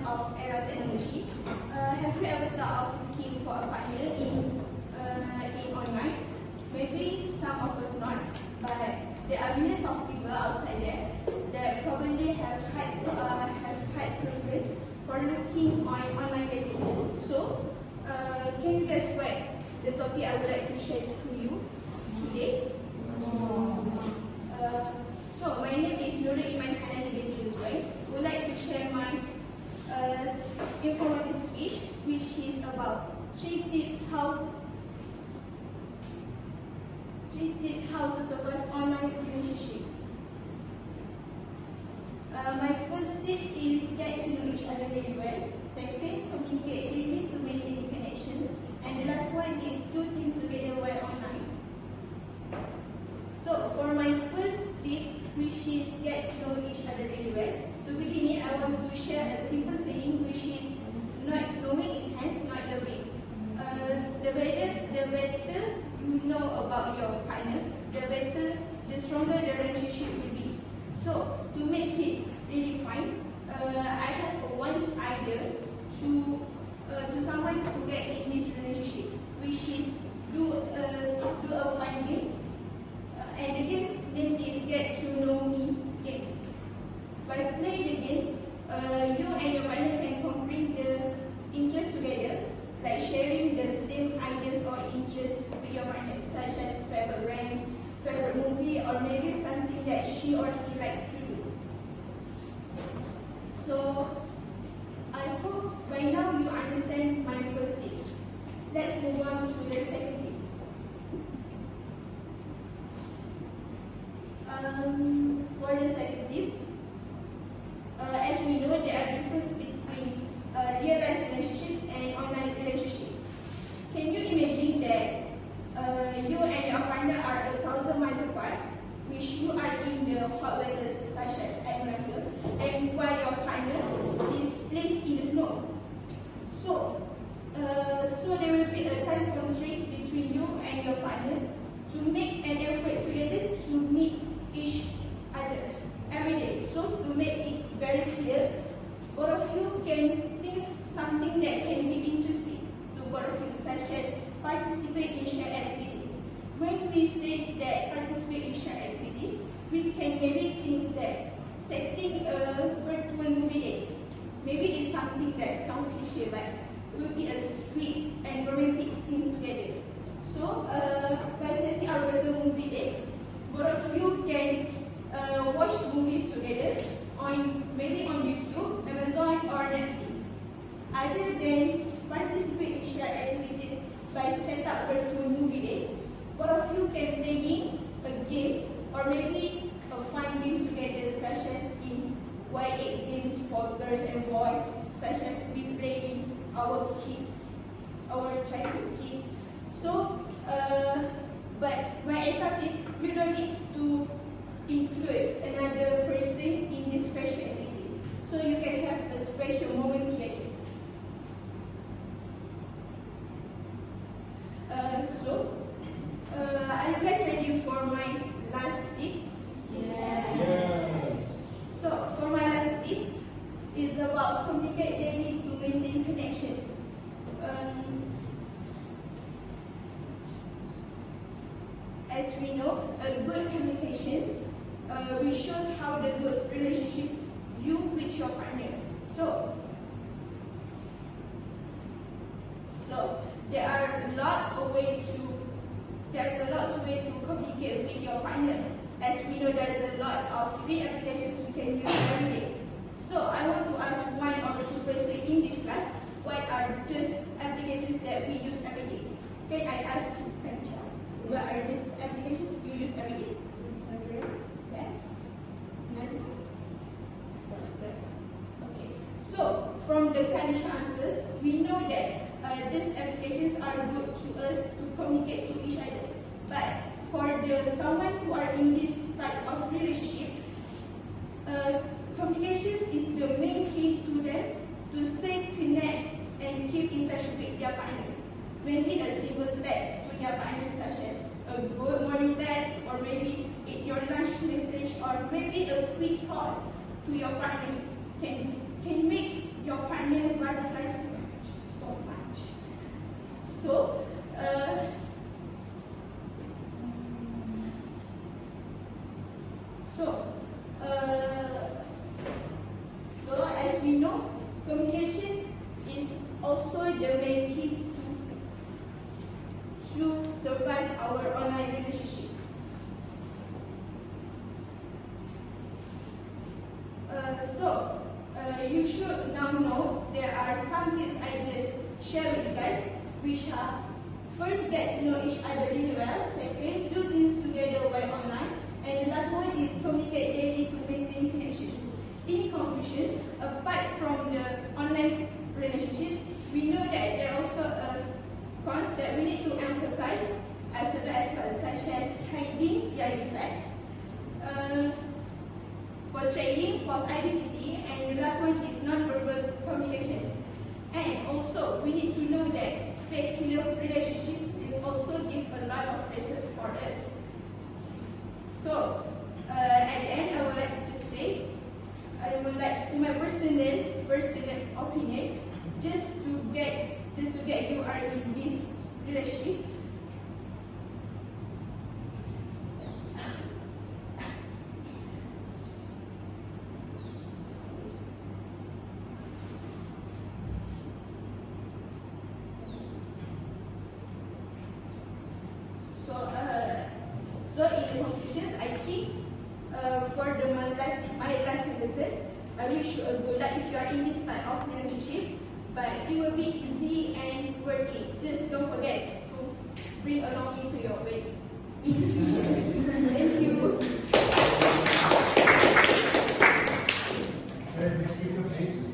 of era technology, have you ever thought of looking for a partner in online? Maybe some of us not, but there are millions of people outside there that probably have had preference for looking on online dating. So, can you guess what the topic I would like to share to you today? So my name is NURUL IMAN HANNANI BINTI RIDZUAN. I would like to share my informative speech, which is about 3 tips how to survive online relationship. My first tip is get to know each other really well. Second, communicate daily to maintain connections. And the last one is do things together while online. So for my first tip, which is get to know each other really well. To begin it, I want to share a simple saying, which is not knowing is hence not loving. The better you know about your partner, the stronger the relationship will be. So to make it really fine, I have one idea to someone who get in this relationship, which is do a fun games. And the game's name is Get to Know Me games. By playing the games, you and your partner can complete the interests together, like sharing the same ideas or interests with your partner, such as favorite brands, favorite movie, or maybe something that she or he likes to do. So, I hope by now you understand my first tips. Let's move on to the second tips. For the second tips, as we know, there are differences between real-life relationships and online relationships. Can you imagine that you and your partner are 1,000 miles apart, which you are in the hot weather such as America, and while your partner is placed in the snow? So there will be a time constraint between you and your partner to make an effort together to meet each other every day. So to make it very clear, both of you can think something that can be interesting to both of you, such as participate in shared activities. When we say that participate in shared activities, we can maybe think that setting a virtual movie dates. Maybe it's something that sounds cliche, but it will be a sweet and romantic things together. So by setting our virtual movie dates, both of you can watch movies together maybe on YouTube, Amazon, or Netflix. Other than participate in shared activities by set up virtual movie dates, both of you can play games or maybe fun games together, such as in Y8 games for girls and boys, such as we play in our childhood kids. So, but my extra tips, you don't need to include another person in these special activities. So you can have a special moment together. Are you guys ready for my last tips? Yeah. So for my last tips, is about communicate daily to maintain connections. As we know, good communications will show how the good relationships you with your partner. So there's a lot of ways to communicate with your partner. As we know, there's a lot of free applications we can use every day. So I want to ask one or two person in this class, what are these applications that we use every day? Can I ask you, Kanisha, what are these applications you use every day? Instagram. Yes. And WhatsApp. Okay. So from the Kanisha answers, we know that these applications are good to us to communicate to each other. But for someone who are in these types of relationship, communications is the main key to them to stay connected and keep in touch with their partner. Maybe a simple text to their partner, such as a good morning text, or maybe your lunch message, or maybe a quick call to your partner can make your partner the main key to survive our online relationships. You should now know there are some things I just share with you guys, which are: first, get to know each other really well; second, do things together while online; and the last one is communicate daily to maintain connections. In conclusion, apart from the online relationships, we know that there are also cons that we need to emphasize as well, such as hiding their defects, portraying false identity, and the last one is non-verbal communications. And also, we need to know that fake love relationships is also give a lot of lesson for us. So, at the end, I would like to say, I would like, to my personal opinion, just to get you are in this relationship. So in the conclusions, I think for my last sentences, I wish you a good luck if you are in this type of relationship. But it will be easy and worth it. Just don't forget to bring along me to your wedding in the future. Thank you.